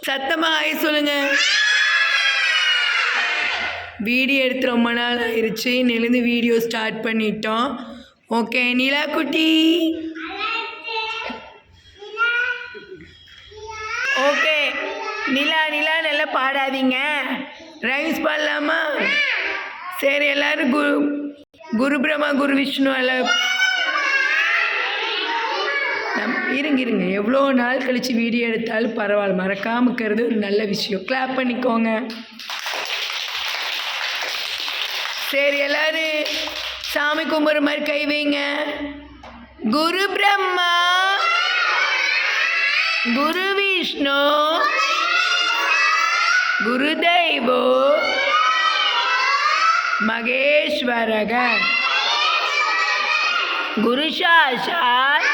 சத்தமாக ஹாய் சொல்லுங்க. வீடியோ எடுத்து ரொம்ப நாள் ஆயிடுச்சு, நெழுந்து வீடியோ ஸ்டார்ட் பண்ணிட்டோம். ஓகே நிலா குட்டி, ஓகே நிலா நிலா நல்லா பாடாதீங்க, ரைம்ஸ் பாடலாமா? சரி எல்லாரும் குரு பிரம்மா குரு விஷ்ணு எல்லாம் இருங்க இருங்க. எவ்வளோ நாள் கழித்து வீடியோ எடுத்தாலும் பரவாயில்ல, மறக்காமல் இருக்கிறது ஒரு நல்ல விஷயம். கிளாப் பண்ணிக்கோங்க. சரி எல்லாரும் சாமி கும்பிட்ற மாதிரி கை வைங்க. குரு பிரம்மா குரு விஷ்ணு குரு தெய்வோ மகேஸ்வரக குரு சாட்சாத்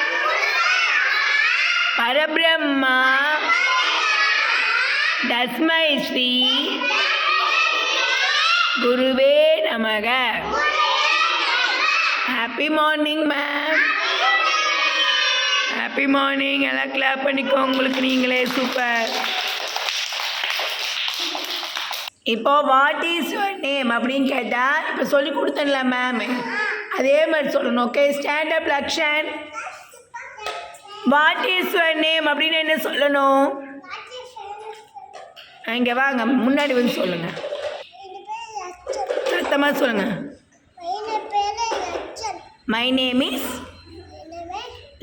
பரபிரம்மா தஸ்மை ஸ்ரீ குருவே நமக. Happy morning ma'am, happy morning. எல்லாம் கிளாப் பண்ணிக்கோ உங்களுக்கு நீங்களே. சூப்பர். இப்போ வாட் இஸ் யுவர் நேம் அப்படின்னு கேட்டால் இப்போ சொல்லி கொடுத்தேன்ல மேம், அதே மாதிரி சொல்லணும். Okay stand up Lakshan. What is your name அப்படின்னு என்ன சொல்லணும்? இங்கே வாங்க முன்னாடி வந்து சொல்லுங்கள், சத்தமாக சொல்லுங்கள். My name is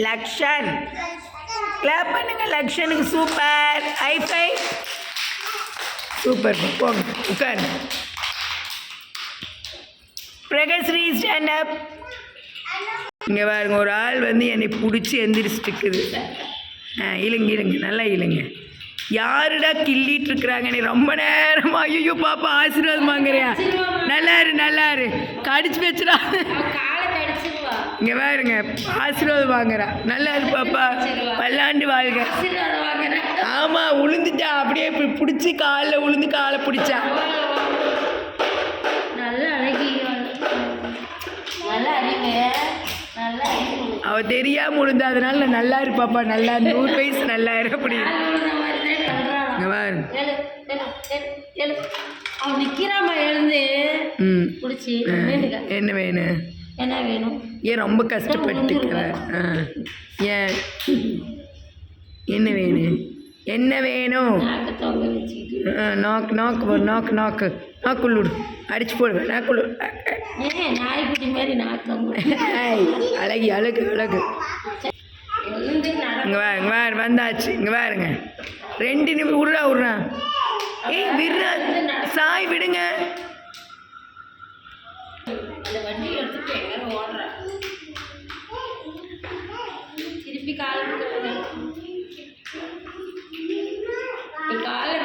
Lakshan. Clap பண்ணுங்க லக்ஷனுக்கு. சூப்பர். ஹைஃபை. சூப்பர். போங்க உட்காரு. பிரகஸ்ரீ ஸ்டாண்ட் அப். இங்கே பாருங்க ஒரு ஆள் வந்து என்னை பிடிச்சி எந்திரிச்சிட்டுக்குது. இழுங்க இழுங்க நல்லா இழுங்க. யாருடா கிள்ளிட்டு இருக்கிறாங்க நீ ரொம்ப நேரமா? ஐயோ பாப்பா ஆசீர்வாதம் வாங்குறியா? நல்லாரு நல்லாரு, கடிச்சு வச்சுடா. இங்கே பாருங்க ஆசீர்வாதம் வாங்குறா. நல்லா இரு பாப்பா, பல்லாண்டு வாழ்க. ஆமாம் உளுந்துட்டா, அப்படியே பிடிச்சி காலில் உளுந்து காலை பிடிச்சா. அவ தெரியாம உளுந்தா, அதனால நல்லா இரு பாப்பா, நல்லா 100 வயசு நல்லா இரு. அப்படி என்ன வேணும்? என்ன வேணும்? ஏன் ரொம்ப கஷ்டப்பட்டுக்கிற? ஏன் என்ன வேணும்? என்ன வேணும்? நாக்கு நாக்கு நாக்கு நாக்கு நாக்குள்ளுடு அடிச்சு போடுவேன். நாக்குள்ளு அழகி அழகு அழகு. இங்கே வாருங்க வேறு வந்தாச்சு. இங்கே வாருங்க 2 நிமிஷம் உருடா உருடா. ஏய் விடுறா சாய் விடுங்க. திருப்பி காலை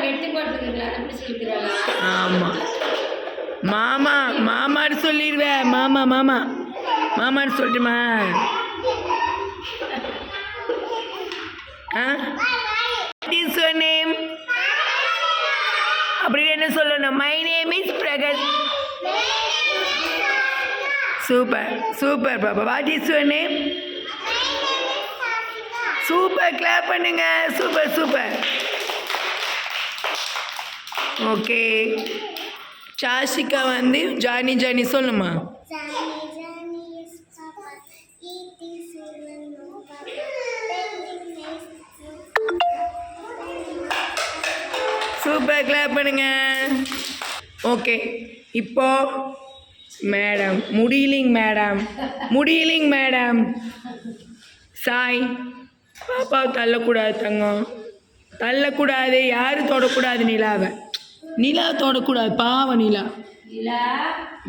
வெட்டு போட்டுருக்கீங்களா? ஆமாம் மாமா மாமான்னு சொல்லிடுவேன். மாமா மாமா மாமான்னு சொல்லட்டுமா? வாட் இஸ் யுவர் நேம் அப்படின்னு என்ன சொல்லணும்? My name is Prakath. Super super பாப்பா. What is your name? Super. Clap பண்ணுங்க. Super super. ஓகே சாஷிகா வந்து ஜானி ஜானி சொல்லுமா? சூப்பர். கிளாப் பண்ணுங்க. ஓகே இப்போ மேடம் முடியலிங் மேடம் முடியலிங் மேடம். சாய் பாப்பாவை தள்ளக்கூடாது தங்கம், தள்ளக்கூடாது. யாரும் தொடக்கூடாது நிலாவை. நிலா தொடக்கூடாது பாவம். நிலா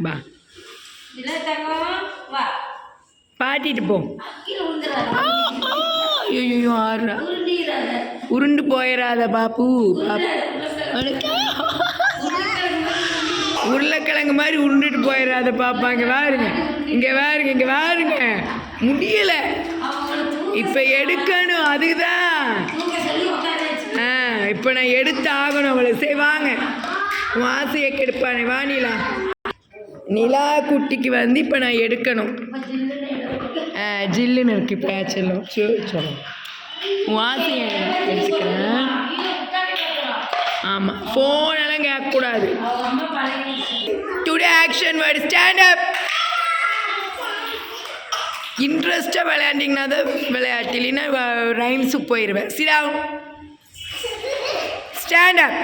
வா பாட்டிட்டு போ. ஐயோ ஆடுறா. உருண்டு போயிடாத பாப்பு. உருளைக்கிழங்கு மாதிரி உருண்டுட்டு போயிடாத பாப்பா. இங்கே வாருங்க இங்கே வாருங்க இங்கே வாருங்க. முடியலை இப்போ எடுக்கணும், அதுதான். இப்போ நான் எடுத்து ஆகணும் அவளை. சரி வாங்க, உன் ஆசையை கெடுப்பானே. வா நிலா. நிலா குட்டிக்கு வந்து இப்போ நான் எடுக்கணும். ஜில்லுன்னு இருக்கு இப்போ. சொல்லும் சொல்லும் உன் ஆசையை எடுத்துக்கிறேன். ஆமாம், ஃபோனெல்லாம் கேட்கக்கூடாது. Today action word stand up. இன்ட்ரெஸ்ட்டாக விளையாண்டிங்கன்னா தான் விளையாட்டு, இல்லைன்னா ரைம்ஸுக்கு போயிடுவேன். Sit down. ஸ்டாண்ட் அப்.